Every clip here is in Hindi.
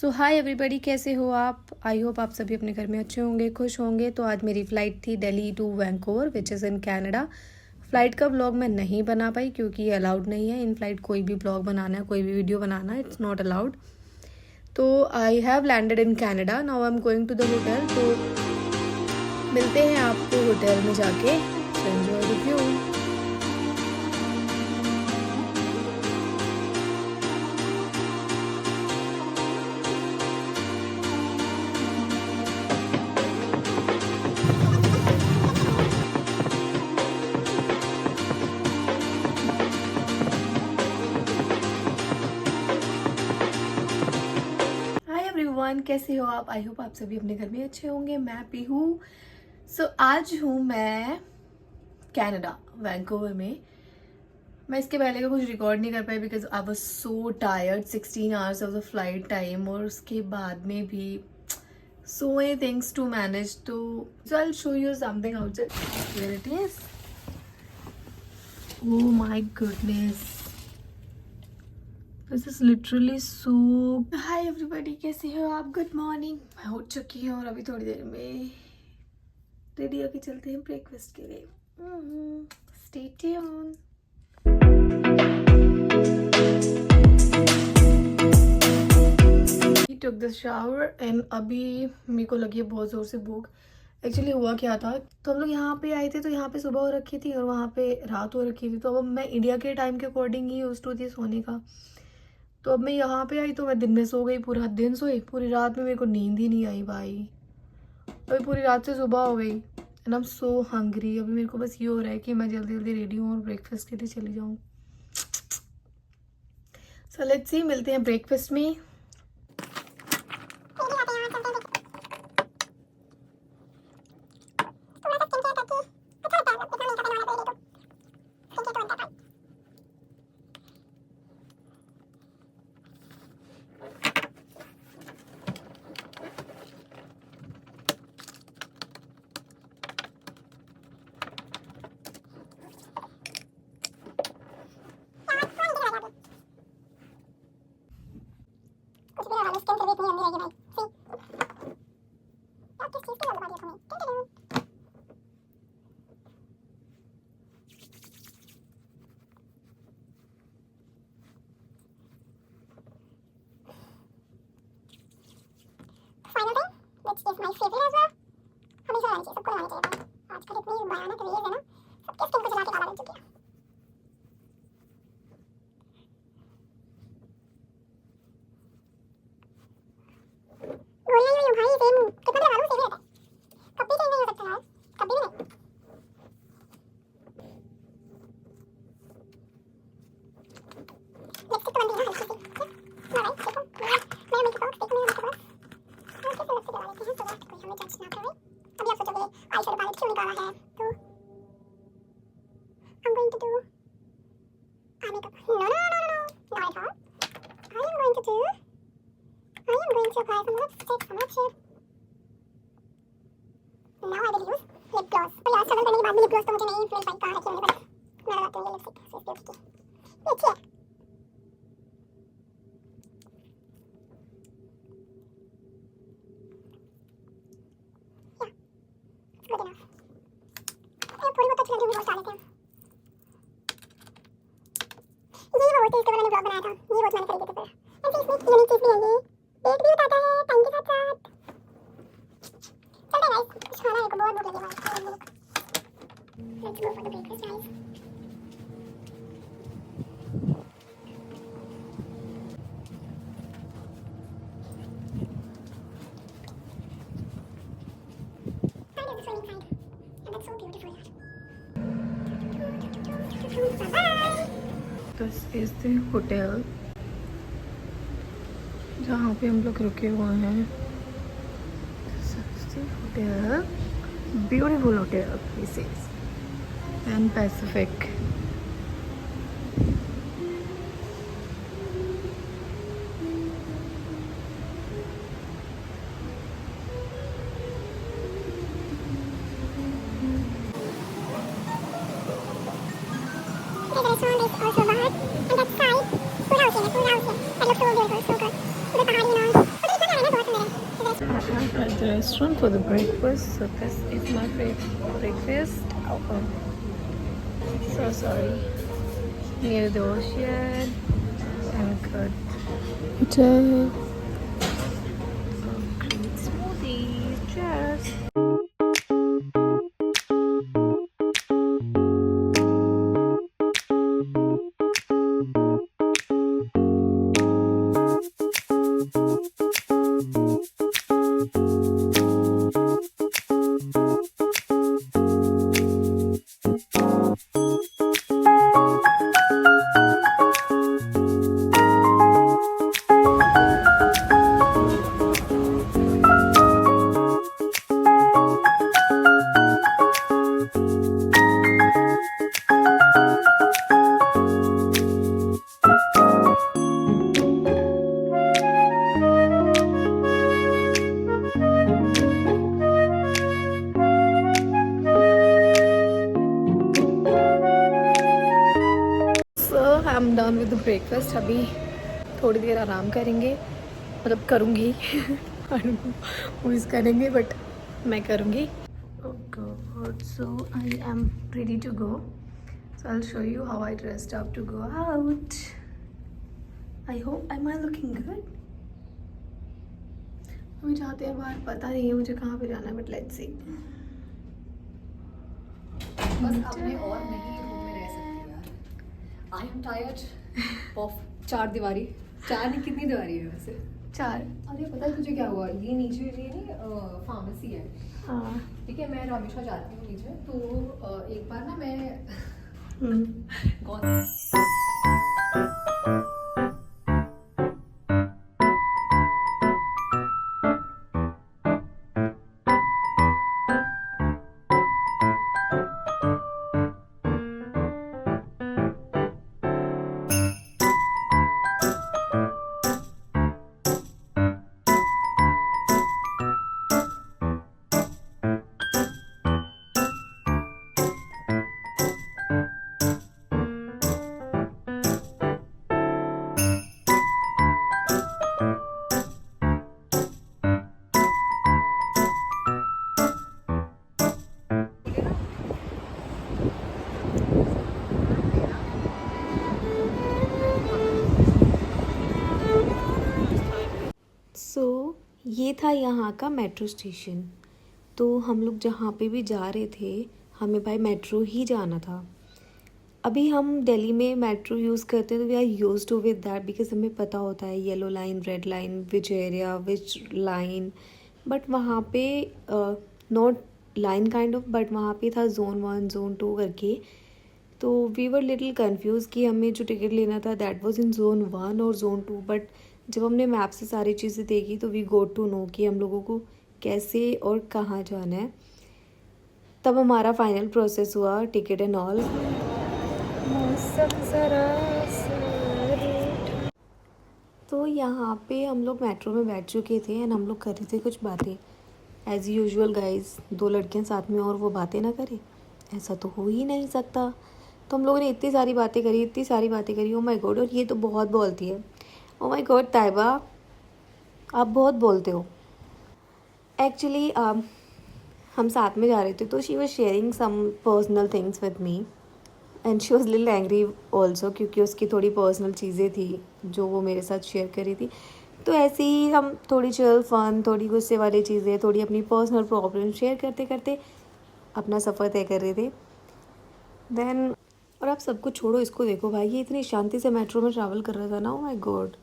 सो हाय एवरीबॉडी, कैसे हो आप? आई होप आप सभी अपने घर में अच्छे होंगे, खुश होंगे। तो आज मेरी फ़्लाइट थी Delhi to Vancouver which is in Canada. Flight का व्लॉग मैं नहीं बना पाई क्योंकि ये अलाउड नहीं है इन फ़्लाइट कोई भी व्लॉग बनाना है, कोई भी वीडियो बनाना, इट्स नॉट अलाउड। तो I have landed in Canada, now I am going to the hotel. तो मिलते हैं आपको होटल में जाके। So enjoy the view. Everyone, कैसे हो आप? आई होप आप सभी अपने घर में अच्छे होंगे। मैं भी हूँ। सो आज हूँ मैं कनाडा वैंकूवर में। मैं इसके पहले का कुछ रिकॉर्ड नहीं कर पाई because I was so tired. 16 hours of the flight time और उसके बाद में भी so many things to manage. तो so I will show you something outside. Here it is. Oh my goodness, this is literally so. Hi everybody, कैसे हो आप? Good morning. मैं उठ चुकी हूँ और अभी थोड़ी देर में रेडी होके चलते हैं ब्रेकफास्ट के लिए। Stay tuned. He took the shower and अभी मेरे को लगी है बहुत ज़ोर से भूख। एक्चुअली हुआ क्या था, तो हम लोग यहाँ पे आए थे तो यहाँ पे सुबह हो रखी थी और वहाँ पे रात हो रखी थी। तो अब मैं इंडिया के टाइम के अकॉर्डिंग ही यूज टू थी सोने का। तो अब मैं यहाँ पे आई तो मैं दिन में सो गई, पूरा दिन सोई। पूरी रात में मेरे को नींद ही नहीं आई भाई। अभी पूरी रात से सुबह हो गई and I am so hungry. अभी मेरे को बस ये हो रहा है कि मैं जल्दी जल्दी रेडी हूँ और ब्रेकफास्ट के लिए चली जाऊँ। सो लेट्स सी, मिलते हैं ब्रेकफास्ट में। Which is my favorite as well. हमेशा लगानी चाहिए, सबको लगानी चाहिए भाई। आजकल इतनी भयानक रेज है ना, सबके स्किन को जला के काला कर चुकी है। बोलना ही नहीं भाई, सेम कितना भी लगा लो सेम ही रहता है। कभी चेंज नहीं हो सकता यार, कभी भी नहीं। लिपस्टिक तो बनती है ना हल्की सी, ठीक है? देखो मेरा मेकअप बॉक्स, देखो मेरा मेकअप बॉक्स। हल्के से लिपस्टिक लगा लेते हैं तो कोई हमें जज ना करे। अभी आप सोचोगे आई शेडो पैलेट क्यों निकाला है, तो I'm going to do eye makeup. No, not at all. I am going to apply some lipstick, some lipstick. Now I will use lip gloss. पर यार स्ट्रगल करने के बाद भी लिप ग्लॉस तो मुझे नहीं मिल पाई, कहाँ रखी है मुझे पता। मैं लगाती हूँ ये लिपस्टिक फेस ब्यूटी की, ये अच्छी है। Good enough. ये थोड़ी बहुत अच्छी लग रही है, बहुत डाल लेते हैं। ये वो होती है, इसके मैंने ब्लॉग बनाया था, ये बहुत मैंने खरीदे थे पर ऐसे इसमें यूनिक चीज़ भी है। ये डेट भी बताता है टाइम के साथ साथ। चलते हैं गाइस, कुछ खाना है, को बहुत भूख लगी है भाई। Let's go for the breakfast guys. This is the hotel जहाँ पे हम लोग रुके हुए हैं। This is the hotel, beautiful hotel. This is Pan Pacific. restaurant is also Bahar, and that side, food house है, that looks so beautiful, so good. उधर पहाड़ी है ना, at the restaurant for the breakfast. So this is my breakfast. Oh, so sorry. Near the ocean and good hotel. Great smoothies. Cheers. I am done with the breakfast. अभी थोड़ी देर आराम करेंगे, मतलब करूँगी. करेंगे बट मैं करूँगी. So I am ready to go. So I will show you how I dressed up to go out. I hope I am looking good. अभी जाते हैं बाहर, पता नहीं है मुझे कहाँ पे जाना है, बट लेट्स सी. बस अब मैं और नहीं रूम में रह सकती यार. आई एम टायर्ड ऑफ चार दीवारी. चार नहीं, कितनी दीवारी है वैसे? 4. अरे पता है तुझे क्या हुआ? ये नीचे ये नहीं फार्मेसी है. हाँ. ठीक है, मैं हमेशा जाती हूँ नीचे. तो एक बार ना मैं कौन ये था यहाँ का मेट्रो स्टेशन. तो हम लोग जहाँ पे भी जा रहे थे, हमें बाय मेट्रो ही जाना था. अभी हम दिल्ली में मेट्रो यूज़ करते हैं तो we are used to with that, because हमें पता होता है yellow line, red line, which area, which line. But वहाँ पे not line kind of, but वहाँ पे था जोन 1 जोन 2 करके. तो वी वर लिटिल कन्फ्यूज़ कि हमें जो टिकट लेना था दैट वाज इन जोन 1 और जोन 2. बट जब हमने मैप से सारी चीज़ें देखी तो वी गोट टू नो कि हम लोगों को कैसे और कहाँ जाना है. तब हमारा फाइनल प्रोसेस हुआ टिकट एंड ऑल. तो यहाँ पे हम लोग मेट्रो में बैठ चुके थे एंड हम लोग कर रहे थे कुछ बातें. एज़ यूजुअल गाइज, 2 लड़कियाँ साथ में और वो बातें ना करें, ऐसा तो हो ही नहीं सकता. तो हम लोगों ने इतनी सारी बातें करी. Oh my God. और ये तो बहुत बोलती है. ओ माय गॉड ताइबा, आप बहुत बोलते हो. एक्चुअली हम साथ में जा रहे थे तो she was sharing some personal things with me and she was little angry also, क्योंकि उसकी थोड़ी पर्सनल चीज़ें थी जो वो मेरे साथ शेयर करी थी. तो ऐसे ही हम थोड़ी चिल फन, थोड़ी गुस्से वाली चीज़ें, थोड़ी अपनी पर्सनल प्रॉब्लम शेयर करते करते अपना सफ़र तय कर रहे थे. देन और आप सब कुछ छोड़ो, इसको देखो भाई, ये इतनी शांति से मेट्रो में ट्रैवल कर रहा था ना. ओ माय गॉड,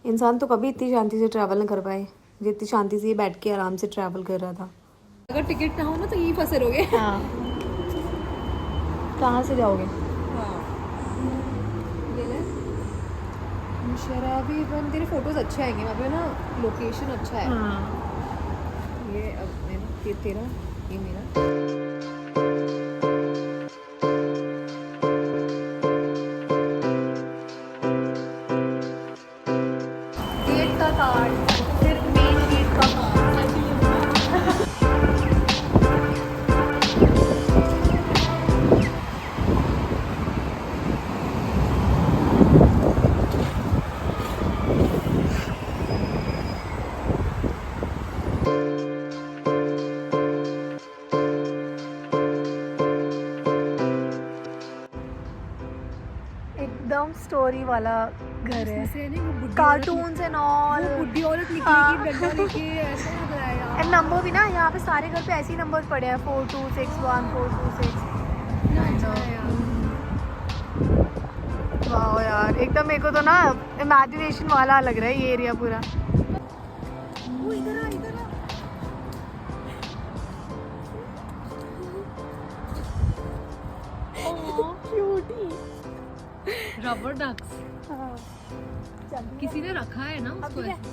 इंसान तो कभी इतनी शांति से ट्रैवल ना कर पाए जितनी शांति से ये बैठ के आराम से ट्रैवल कर रहा था. अगर टिकट ना हो ना तो यही फंसे रहोगे. हाँ. कहाँ से जाओगे? हाँ, ये ले शराबी बन. तेरे फोटोज अच्छे आएंगे वहाँ पे ना, लोकेशन अच्छा है. हाँ. ये अब तेरा, ये मेरा. गेट का कार्ड, फिर मेन गेट का कार्ड. एकदम स्टोरी वाला घर है, इसमें से नहीं वो बुढ़ी कार्टून्स एंड ऑल। वो बुढ़ी औरत हाँ। निकलेगी डंडा लेके, ऐसा लग रहा है यार। एंड नंबर भी ना यहाँ पे सारे घर पे ऐसे ही नंबर पड़े हैं, 4261 426। कितना अच्छा है यार। वाह यार, एकदम मेरे को तो ना इमेजिनेशन वाला लग रहा है ये एरिया पूरा। वो इधर आ, इधर आ। रबर डक्स किसी ने रखा है ना उसको ऐसे।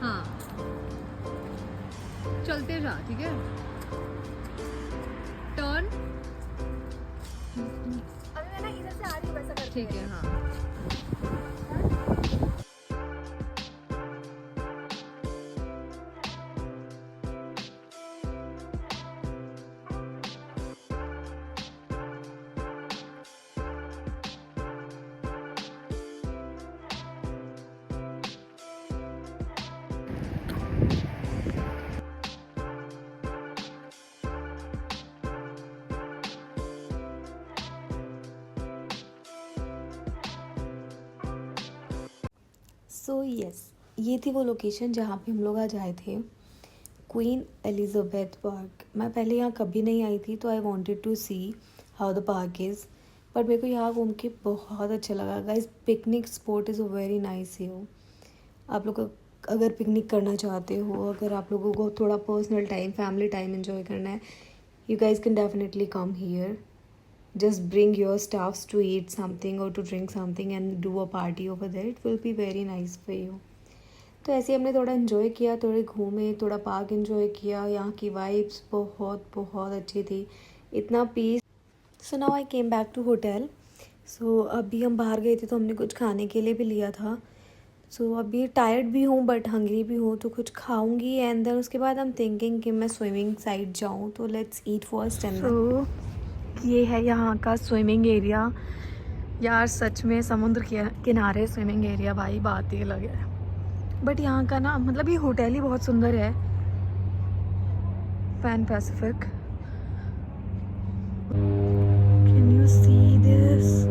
हाँ चलते जा, ठीक है, टर्न, अभी मैं ना इधर से आ रही हूँ, वैसा करते ठीक है। हाँ सो यस, ये थी वो लोकेशन जहाँ पे हम लोग आज आए थे, क्वीन एलिज़ाबेथ पार्क। मैं पहले यहाँ कभी नहीं आई थी, तो I wanted to see how the park is, but मेरे को यहाँ घूम के बहुत अच्छा लगा। Guys, picnic spot is very nice here. आप लोग अगर पिकनिक करना चाहते हो, अगर आप लोगों को थोड़ा personal time, family time enjoy करना है, you guys can definitely come here. Just bring your staffs to eat something or to drink something and do a party over there. It will be very nice for you. तो ऐसे हमने थोड़ा इन्जॉय किया, थोड़े घूमे, थोड़ा पार्क इन्जॉय किया। यहाँ की वाइब्स बहुत बहुत अच्छी थी, इतना peace. So now I came back to hotel. So अभी हम बाहर गए थे तो हमने कुछ खाने के लिए भी लिया था। सो अभी टायर्ड भी हूँ बट हंग्री भी हूँ, तो कुछ खाऊंगी एंड देन उसके बाद हम थिंकिंग कि मैं स्विमिंग साइड जाऊँ, तो let's eat first and then. ये है यहाँ का स्विमिंग एरिया। यार सच में समुद्र के किनारे स्विमिंग एरिया, भाई बात ही अलग है। बट यहाँ का ना मतलब ये होटल ही बहुत सुंदर है, Pan Pacific. Can you see this?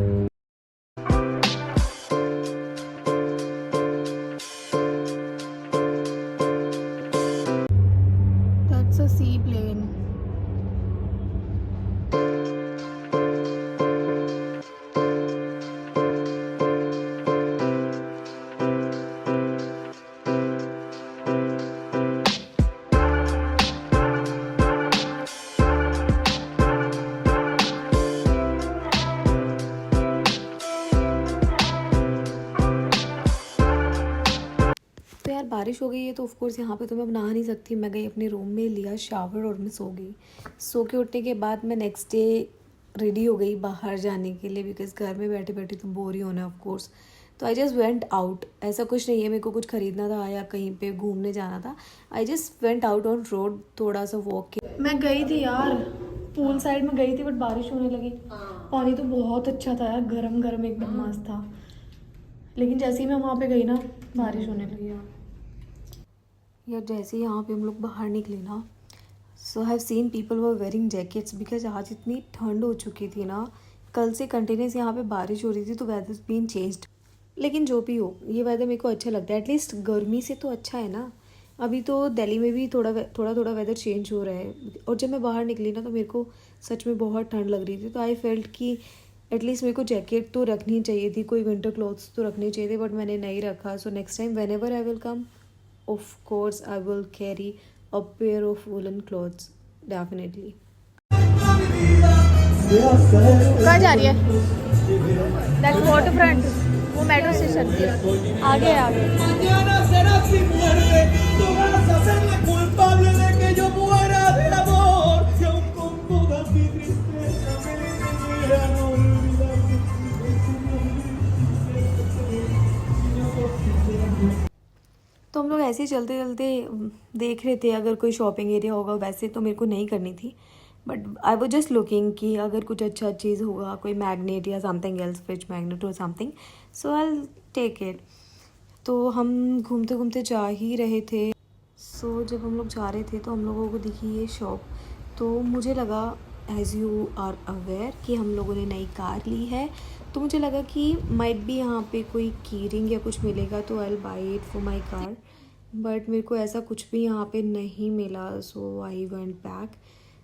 That's a sea plane. तो यार बारिश हो गई है, तो ऑफ कोर्स यहाँ पे तो मैं अब नहा नहीं सकती। मैं गई अपने रूम में, लिया शावर और मैं सो गई। सो के उठने के बाद मैं नेक्स्ट डे रेडी हो गई बाहर जाने के लिए, बिकॉज घर में बैठे बैठे तो बोर ही होना है ऑफ कोर्स। तो आई जस्ट वेंट आउट। ऐसा कुछ नहीं है मेरे को कुछ ख़रीदना था या कहीं पे घूमने जाना था। I just went out on road, थोड़ा सा वॉक किया। मैं गई थी यार, पूल साइड में गई थी, बट बारिश होने लगी। पानी तो बहुत अच्छा था यार, गरम गरम एकदम मस्त था। लेकिन जैसे ही मैं वहाँ पे गई ना, बारिश होने लगी यार। यार जैसे ही यहाँ पे हम लोग बाहर निकले ना, so have seen people were wearing jackets, because आज इतनी ठंड हो चुकी थी ना। कल से कंटिन्यूस यहाँ पे बारिश हो रही थी, तो वेदर बीन चेंज्ड। लेकिन जो भी हो, ये वेदर मेरे को अच्छा लगता है। एटलीस्ट गर्मी से तो अच्छा है ना। अभी तो दिल्ली में भी थोड़ा थोड़ा वेदर चेंज हो रहा है, और जब मैं बाहर निकली ना तो मेरे को सच में बहुत ठंड लग रही थी। तो आई फेल्ट कि एटलीस्ट मेरे को जैकेट तो रखनी चाहिए थी, कोई विंटर क्लॉथ्स तो रखने चाहिए थे, बट मैंने नहीं रखा। So next time when ever I will come, of course I will carry a pair of woolen clothes, definitely. कहाँ जा रही है? दैट्स वाटर फ्रंट, वो मेट्रो स्टेशन आगे आगे। Mañana será sin muerte, tú vas a ser la culpable de que yo muera de amor. Si aún con toda mi tristeza me decidieran a olvidarte, तो हम लोग ऐसे ही चलते चलते देख रहे थे अगर कोई शॉपिंग एरिया होगा। वैसे तो मेरे को नहीं करनी थी, but I was just looking कि अगर कुछ अच्छा चीज़ होगा, कोई मैग्नेट या समथिंग एल्स, फ्रिज मैग्नेट और something, so I will take it. तो हम घूमते घूमते जा ही रहे थे। सो जब हम लोग जा रहे थे तो हम लोगों को दिखी ये शॉप। तो मुझे लगा, एज़ यू आर अवेयर, कि हम लोगों ने नई कार ली है, तो मुझे लगा कि माइट भी यहाँ पे कोई की रिंग या कुछ मिलेगा तो I buy it for my car, but मेरे को ऐसा कुछ भी यहाँ पे नहीं मिला, सो आई वेंट बैक।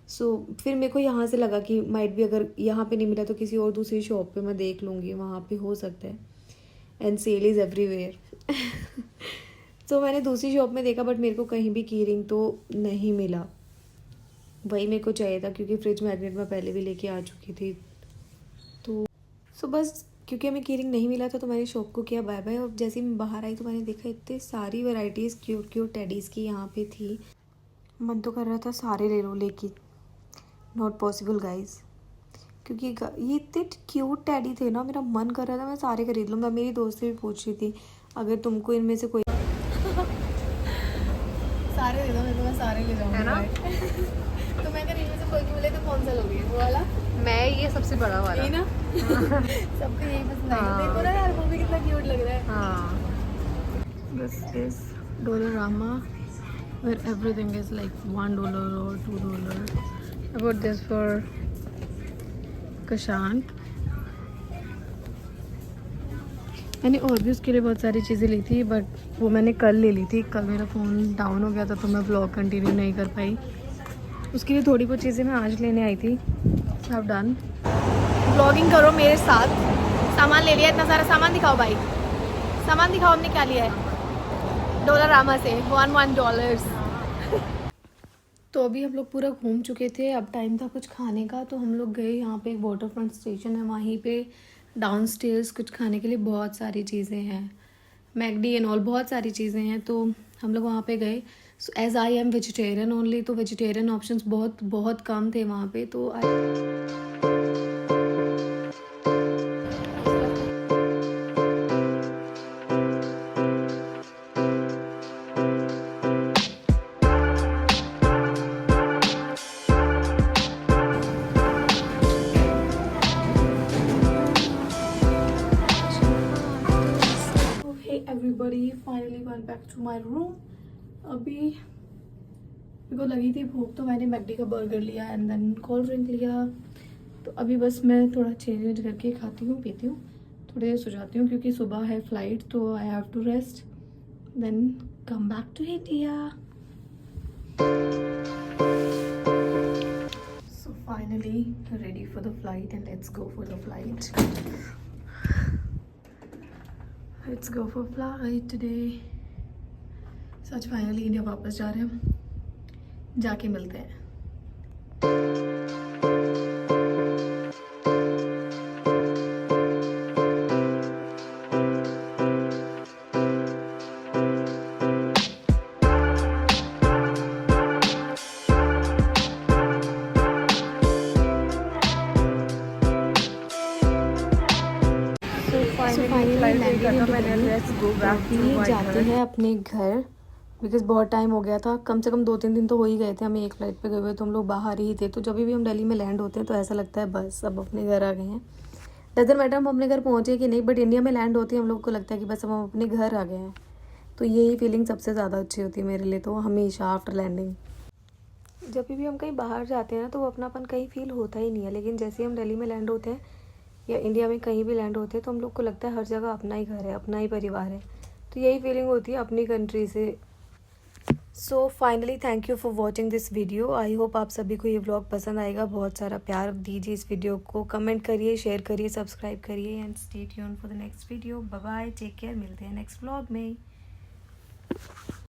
सो फिर मेरे को यहाँ से लगा कि माइट भी अगर यहाँ पे नहीं मिला तो किसी और दूसरी शॉप पे मैं देख लूँगी, वहाँ पे हो सकता है। And sale is everywhere. तो मैंने दूसरी शॉप में देखा बट मेरे को कहीं भी की रिंग तो नहीं मिला। वही मेरे को चाहिए था क्योंकि फ्रिज मैग्नेट मैं पहले भी लेके आ चुकी थी। तो सो बस क्योंकि हमें की रिंग नहीं मिला था तो मैंने शॉप को किया बाय बाय। और जैसे मैं बाहर आई तो मैंने देखा इतनी सारी वैरायटीज़ क्यूट क्यूट टेडीज़ की यहाँ पे थी। मन तो कर रहा था सारे ले लो, लेकिन नॉट पॉसिबल गाइज, क्योंकि ये इतने क्यूट टेडी थे ना, मेरा मन कर रहा था मैं सारे खरीद लूँ। मैं मेरी दोस्त से भी पूछ रही थी अगर तुमको इनमें से कोई सारे दे दो मेरे को, मैं सारे ले जाऊंगी, है ना? तो मैं अगर इनमें से कोई भी मिले तो कौन सा लोगी? वो वाला? मैं ये सबसे बड़ा वाला। यही ना? सबको यही पसंद आएगा। देखो ना यार, वो भी कितना क्यूट लग रहा है। हाँ This is Dollarama, where everything is like $1 or $2. I bought this for Kashan. मैंने और भी उसके लिए बहुत सारी चीज़ें ली थी बट वो मैंने कल ले ली थी। कल मेरा फ़ोन डाउन हो गया था तो मैं ब्लॉग कंटिन्यू नहीं कर पाई। उसके लिए थोड़ी बहुत चीज़ें मैं आज लेने आई थी। सब डन। ब्लॉगिंग करो मेरे साथ। सामान ले लिया, इतना सारा सामान दिखाओ भाई, सामान दिखाओ हमने क्या लिया है डॉलरामा से। $1 तो अभी हम लोग पूरा घूम चुके थे, अब टाइम था कुछ खाने का। तो हम लोग गए, यहाँ पे एक वाटर फ्रंट स्टेशन है, वहीं पे डाउनस्टेयर्स कुछ खाने के लिए बहुत सारी चीज़ें हैं, मैकडी एंड ऑल, बहुत सारी चीज़ें हैं। तो हम लोग वहाँ पे गए। So as I am vegetarian only, तो वेजिटेरियन ऑप्शंस बहुत बहुत कम थे वहाँ पे। तो everybody finally went back to my room. अभी मेरे को लगी थी भूख तो मैंने मैकडी का बर्गर लिया एंड देन कोल्ड ड्रिंक लिया। तो अभी बस मैं थोड़ा चेंज करके खाती हूँ, पीती हूँ, थोड़ी देर सो जाती हूँ क्योंकि सुबह है फ्लाइट, तो I have to rest then come back to India. So finally ready for the flight and let's go for the flight. Let's go for flight today. सच फाइनली इंडिया वापस जा रहे हैं हम, जाके मिलते हैं। जाते हैं अपने घर बिकॉज बहुत टाइम हो गया था, कम से कम 2-3 दिन तो हो ही गए थे हमें एक फ़्लाइट पे गए हुए, तो हम लोग बाहर ही थे। तो जब भी हम दिल्ली में लैंड होते हैं तो ऐसा लगता है बस अब अपने घर आ गए हैं। डजंट मैटर हम अपने घर पहुँचे कि नहीं, बट इंडिया में लैंड होते हैं हम लोग को लगता है कि बस अब हम अपने घर आ गए हैं। तो यही फीलिंग सबसे ज़्यादा अच्छी होती है मेरे लिए तो हमेशा आफ्टर लैंडिंग। जब भी हम कहीं बाहर जाते हैं ना तो वो अपनापन कहीं फील होता ही नहीं है, लेकिन जैसे हम दिल्ली में लैंड होते हैं या इंडिया में कहीं भी लैंड होते हैं तो हम लोग को लगता है हर जगह अपना ही घर है, अपना ही परिवार है। तो यही फीलिंग होती है अपनी कंट्री से। So finally thank you for watching this video. I hope आप सभी को ये व्लॉग पसंद आएगा। बहुत सारा प्यार दीजिए इस वीडियो को, कमेंट करिए, शेयर करिए, सब्सक्राइब करिए and stay tuned for the next video. Bye bye, take care, मिलते हैं नेक्स्ट व्लॉग में।